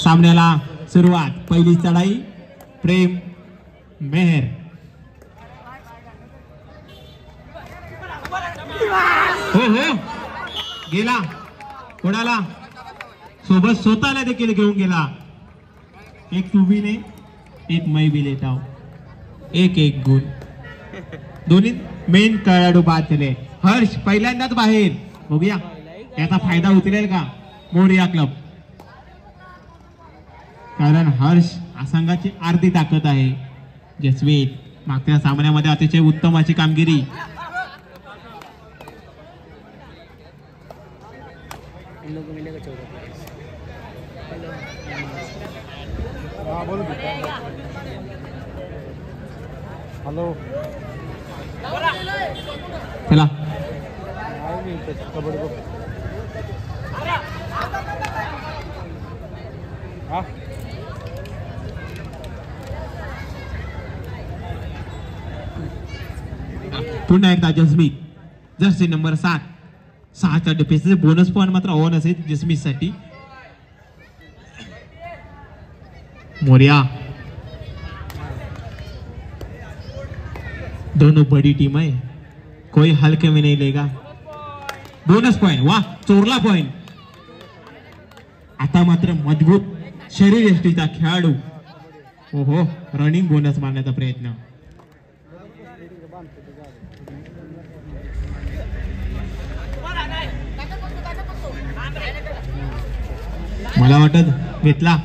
सामन्याला सुरुवात. पहिली चढाई प्रेम मेहर. हो हो गेला कोणाला सोबत स्वतःला देखील घेऊन गेला. एक तू भी ने एक मैं भी लेता हूं. एक गुण. दोन्ही मेन खेळाडू बाद झाले. हर्ष पहिल्यांदाच बाहेर. बघूया याचा फायदा उतरेल का मोरिया क्लब. कारण हर्ष संघाची अर्धी ताकद आहे. जसवीत मागच्या सामन्यामध्ये अतिशय उत्तम अशी कामगिरी. हॅलो चला पुन्हा एकदा जसमीत. Jersey number 7. 6च्या डिफेन्सचे बोनस पॉइंट मात्र ऑन असेल जसमीत साठी. मोरिया दोनों बड़ी टीम है, कोई हल्के में नहीं लेगा. Bonus point. वाह चोरला पॉइंट. आता मात्र मजबूत शरीर यष्टीचा खेळाडू. ओहो रनिंग बोनस मारण्याचा प्रयत्न. मला वाटत घेतला.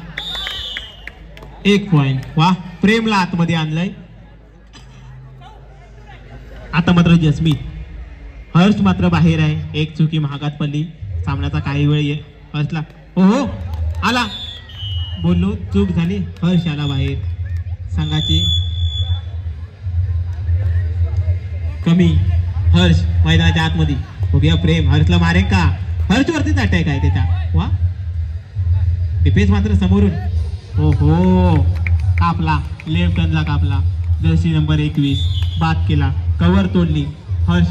1 पॉइंट. वाह प्रेमला आतमध्ये आणलंय. आता मात्र जसमीत. हर्ष मात्र बाहेर आहे. एक चुकी महागात पडली. सामन्याचा काही वेळ हर्षला. हो आला बोललो चूक झाली. हर्ष आला बाहेर. संघाची कमी. हर्ष मैदानाच्या आतमध्ये. बघूया प्रेम हर्षला मारे का. हर्ष वरतीच अटॅक आहे त्याचा. वा डिफेन्स मात्र समोरून. हो कापला. लेफ्ट हँडला कापला. जर्सी नंबर 21 बाद केला. कव्हर तोडली हर्ष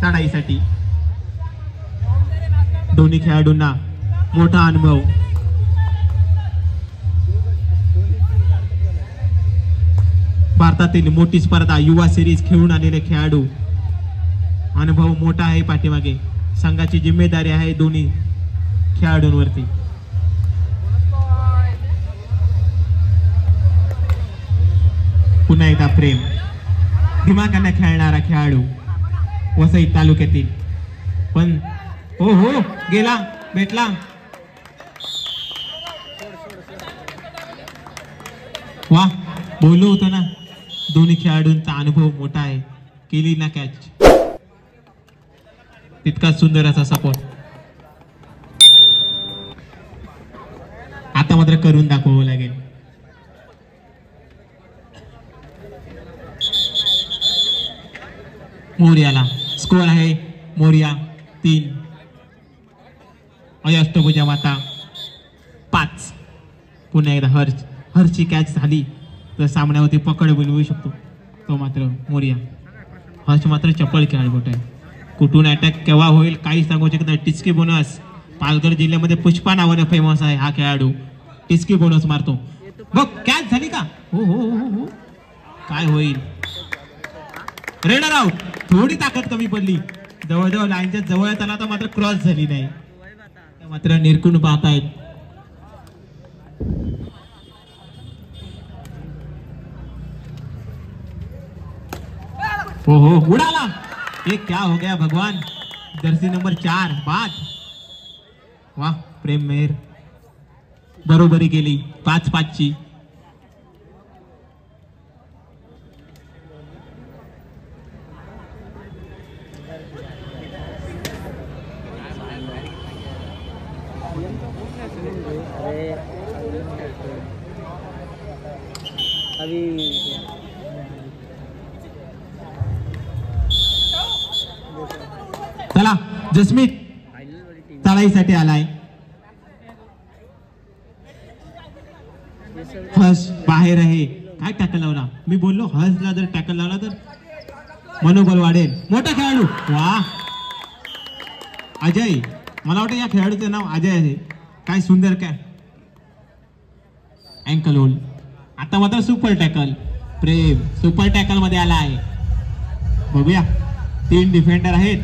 चढाईसाठी. दोन्ही खेळाडूंना मोठा अनुभव. भारतातील मोठी स्पर्धा युवा सिरीज खेळून आलेले खेळाडू. अनुभव मोठा आहे पाठीमागे. संघाची जिम्मेदारी आहे दोन्ही खेळाडूंवरती. पुन्हा एकदा प्रेम. दिमागाने खेळणारा खेळाडू वसई तालुक्यातील. पण हो गेला भेटला. वा बोललो होतो ना दोन्ही खेळाडूंचा अनुभव मोठा आहे. केली ना कॅच. तितका सुंदर असा सपोर्ट. आता मात्र करून दाखवावं लागेल. मोरियाला स्कोर आहे. मोरिया 3 अष्टभुजा माता 5. पुन्हा एकदा हर्षची कॅच झाली तर सामन्यावरती पकड बनवू शकतो तो मात्र मोरिया. हर्ष मात्र चपळ खेळाडू आहे. कुठून अटॅक केव्हा होईल काही सांगू शकत नाही. टिचकी बोनस. पालघर जिल्ह्यामध्ये पुष्पा नावाने फेमस आहे हा खेळाडू. टिचकी बोनस मारतो. बघ कॅच झाली का. हो काय होईल. Raider out. थोडी ताकद कमी पडली. जवळजवळ लाईनच्या जवळ त्याला तर मात्र क्रॉस झाली नाही. मात्र निरखून पाहतायत. हो उडाला. ये क्या हो गया भगवान. जर्सी नंबर 4 बाद. वाह प्रेम मेहर बरोबरी केली 5-5ची. चला जसमीत चढाईसाठी आलाय. हर्ष बाहेर आहे. काय टॅकल लावला. मी बोललो हर्षला जर टॅकल लावला तर मनोबल वाढेल. मोठा खेळाडू. वा अजय. मला वाटतं या खेळाडूचं नाव अजय आहे. काय सुंदर काय अँकल होल्ड. आता मात्र super tackle. Prem super tackle मध्ये आला आहे. बघूया 3 डिफेंडर आहेत.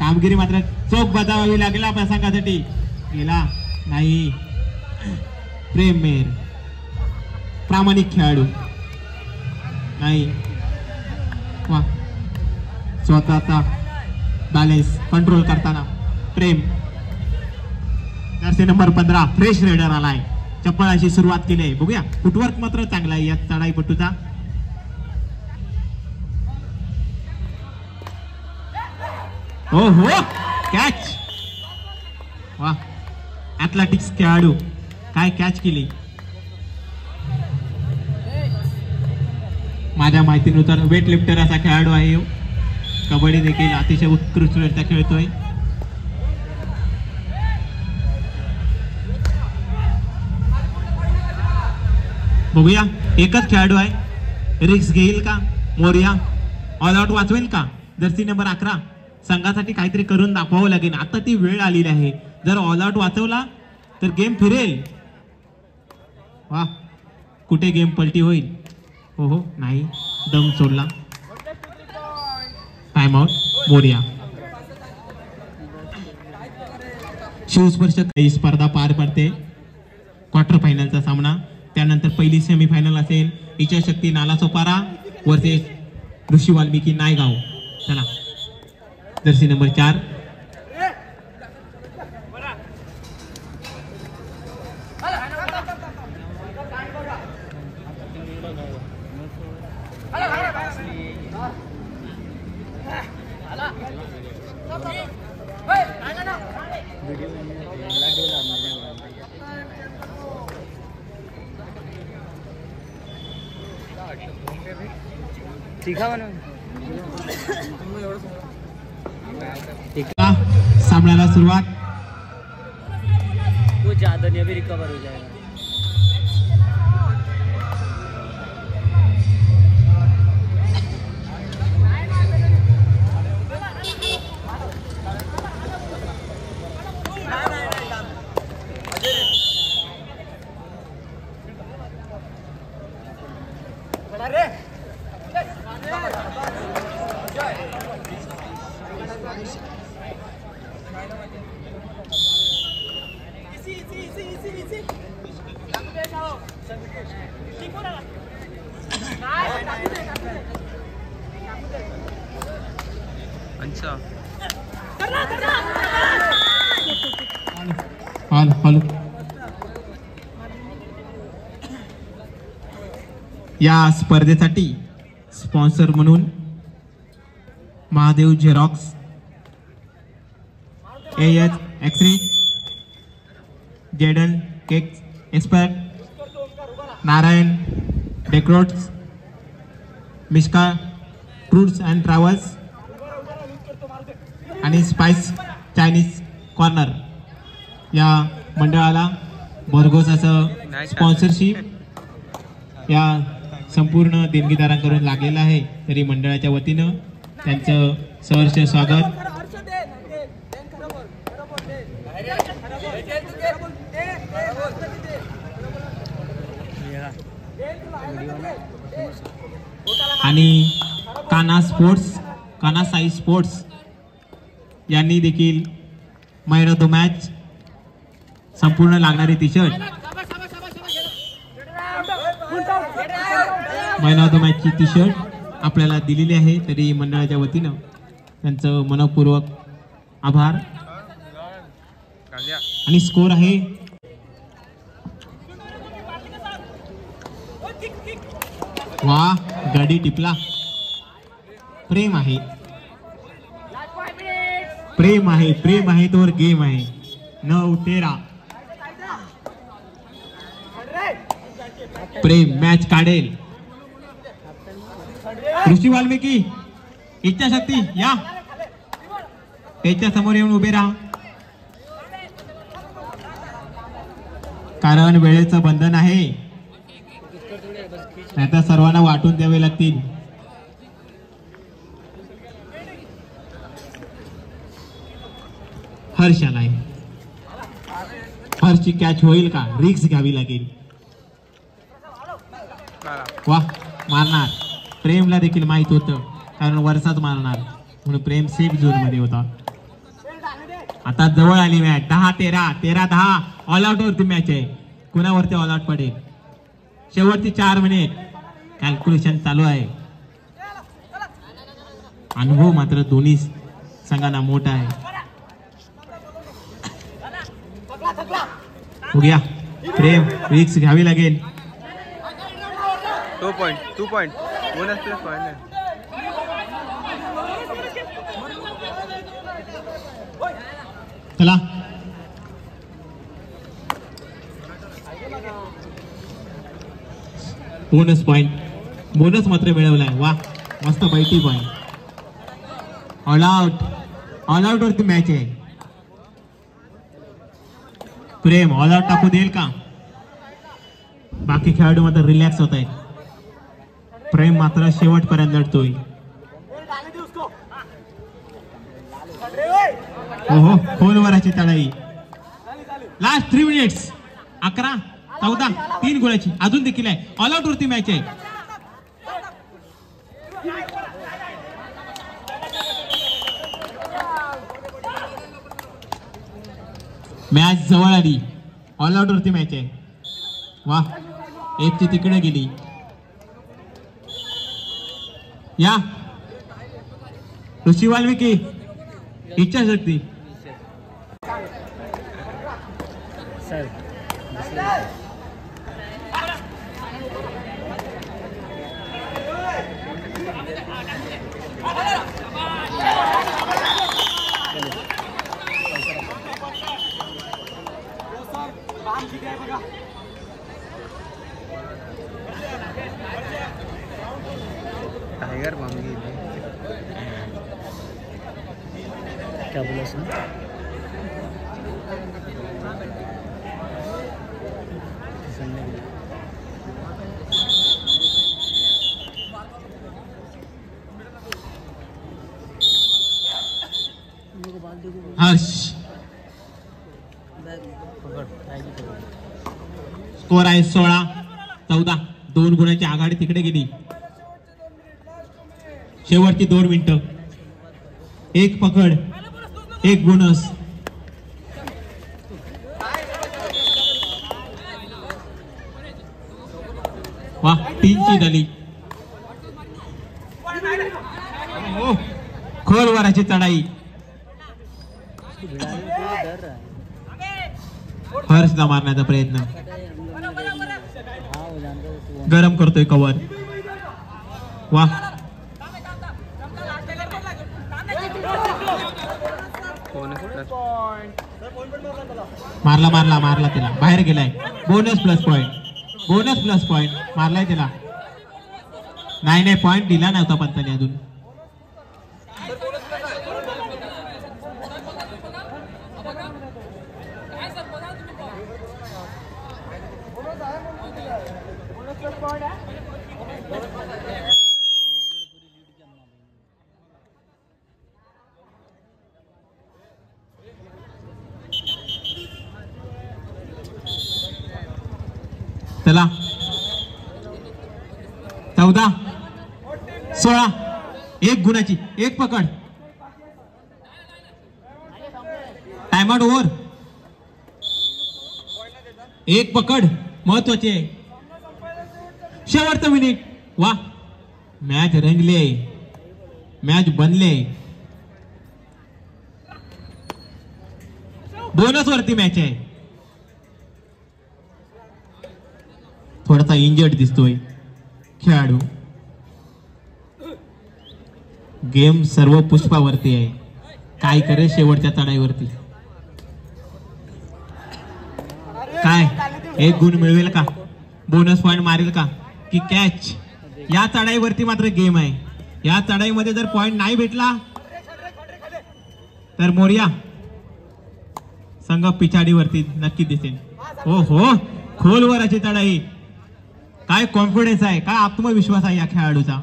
कामगिरी मात्र चोख बजावावी लागेल आपल्या संघासाठी. गेला नाही. प्रेम मेहर प्रामाणिक खेळाडू नाही. वा स्वतःचा बॅलेन्स कंट्रोल करताना प्रेम. जर्सी नंबर 15 फ्रेश रेडर आलाय. चप्पल अशी सुरुवात केली आहे. बघूया फुटवर्क मात्र चांगला आहे या चढाईपटूचा. हो हो कॅच. वा ऍथलेटिक्स खेळाडू काय कॅच केली. माझ्या माहितीनुसार वेट लिफ्टर असा खेळाडू आहे. कबड्डी देखील अतिशय उत्कृष्टरित्या खेळतोय. बघूया एकच खेळाडू आहे. रिक्स घेईल का मोरिया? ऑल आउट वाचवेल का? जर्सी नंबर 11 संघासाठी काहीतरी करून दाखवावं लागेल. आता ती वेळ आलेली आहे. जर ऑल आउट वाचवला तर गेम फिरेल. वा कुठे गेम पलटी होईल. हो हो नाही दम सोडला. Time out Moriya. शिवस्पर्श ही स्पर्धा पार पडते. क्वार्टर फायनलचा सामना. त्यानंतर पहिली सेमीफायनल असेल इच्छाशक्ती नालासोपारा वर्सेस ऋषी वाल्मिकी नायगाव. चला जर्सी नंबर 4 सामन्याला सुरुवात. वो ज्यादा नहीं अभी रिकवर हो जाएगा. हॅलो या स्पर्धेसाठी स्पॉन्सर म्हणून महादेव झेरॉक्स, एएच एक्सरी, Jaden cake expert, Narayan decorates, Mishka tours and travels आणि स्पाइस चायनीज कॉर्नर या मंडळाला भरघोस असं स्पॉन्सरशिप या संपूर्ण देणगीदारांकडून लागलेलं आहे. तरी मंडळाच्या वतीनं त्यांचं सहर्ष स्वागत. आणि काना साई स्पोर्ट्स यांनी देखील मैन ऑफ द मॅच संपूर्ण लागणारी T shirt, man of the मॅचची टी शर्ट आपल्याला दिलेली आहे. तरी मंडळाच्या वतीनं त्यांचं मनपूर्वक आभार. आणि स्कोर आहे वा गाडी टिपला. प्रेम आहे, प्रेम आहे, प्रेम आहे तोवर गेम आहे. 9-13 प्रेम मॅच काढेल. ऋषी वाल्मिकी इच्छाशक्ती या त्याच्या समोर येऊन उभे राहा, कारण वेळेचं बंधन आहे. नाहीतर सर्वांना वाटून द्यावे लागतील. हर्ष आलाय. हर्षची कॅच होईल का? रिक्स घ्यावी लागेल. वा मारणार. प्रेमला देखील माहित होतं कारण वरचाच मारणार म्हणून प्रेम सेफ झोन मध्ये होता. आता जवळ आली मॅच 10-13 13-10 ऑल आउट वरती मॅच आहे. कुणावरती ऑल आउट पडेल. शेवटची 4 मिनिट कॅल्क्युलेशन चालू आहे. अनुभव मात्र दोन्ही संघांना मोठा आहे. बघूया प्रेम रिक्स घ्यावी लागेल. 2 पॉइंट बोनस प्लस पॉइंट है. चला बोनस पॉइंट. बोनस मात्र मिळवलाय. वा मस्त बैठी पॉइंट. ऑल आउट वरती मॅच आहे. प्रेम ऑल आउट टाकू देईल का. बाकी खेळाडू मात्र रिलॅक्स होत आहेत. प्रेम मात्र शेवटपर्यंत लढतोय. ओहो खोलवराची तळाई. लास्ट 3 मिनिट्स 11-14 3 गोळाची अजून देखील आहे. ऑल आउट वरती मॅच आहे. मॅच जवळ आली. ऑल आउट वरती मॅच आहे. वा एकची तिकडे गेली. या ऋषी वाल्मिकी इच्छाशक्ती. सर टाइगर बॉम्ब क्या बोला सर. हर्ष स्कोर आहे 16-14. 2 गुणांची आघाडी तिकडे गेली. शेवटची 2 मिनिटं. 1 पकड 1 बोनस. वा 3ची झाली. खोलवराची चढाई. हर्षला मारण्याचा प्रयत्न. गरम करतोय कवर. वा मारला तिला. बाहेर गेलाय. बोनस प्लस पॉइंट मारलाय तिला. नाही पॉइंट दिला नव्हता पंताने अजून. चला 14-16. 1 गुणाची 1 पकड. Time out over. 1 पकड महत्वाचे. शेवटचं मिनिट. वा मॅच रंगले. मॅच बनले. बोनस वरती मॅच आहे. थोडासा इंजर्ड दिसतोय खेळाडू. गेम सर्व पुष्पावरती आहे. काय करेल शेवटच्या चढाईवरती. काय 1 गुण मिळवेल का. बोनस पॉइंट मारेल का की कॅच. या चढाईवरती मात्र गेम आहे. या चढाईमध्ये जर पॉइंट नाही भेटला तर मोरिया संघ पिछाडीवरती नक्की दिसेल. हो हो खोलवराची चढाई. काय कॉन्फिडन्स आहे. काय आत्मविश्वास आहे या खेळाडूचा.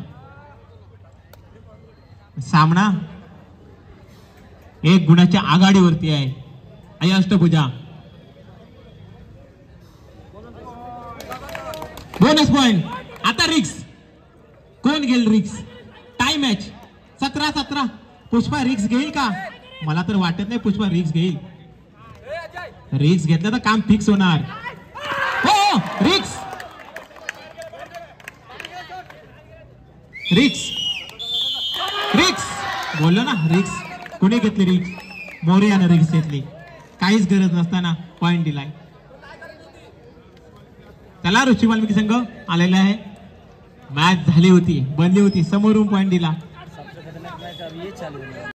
सामना 1 गुणाच्या आघाडीवरती आहे. आई अष्टभुजा. बोनस पॉइंट आता रिक्स. कोण घेईल रिक्स? Time match 17-17. पुष्पा रिक्स घेईल का? मला तर वाटत नाही पुष्पा रिक्स घेईल. रिक्स घेतलं तर काम फिक्स होणार. हो रिक्स. रिक्स रिक्स बोललो ना रिक्स. कोणी घेतली रिक्स? मोरियानं रिक्स घेतली. काहीच गरज नसताना पॉइंट दिलाय. त्याला ऋषी वाल्मिकी संघ आलेला आहे. मॅच झाली होती, बनली होती, समोरून पॉइंट दिला. सबसे खतरनाक मैच अब ये चालू है.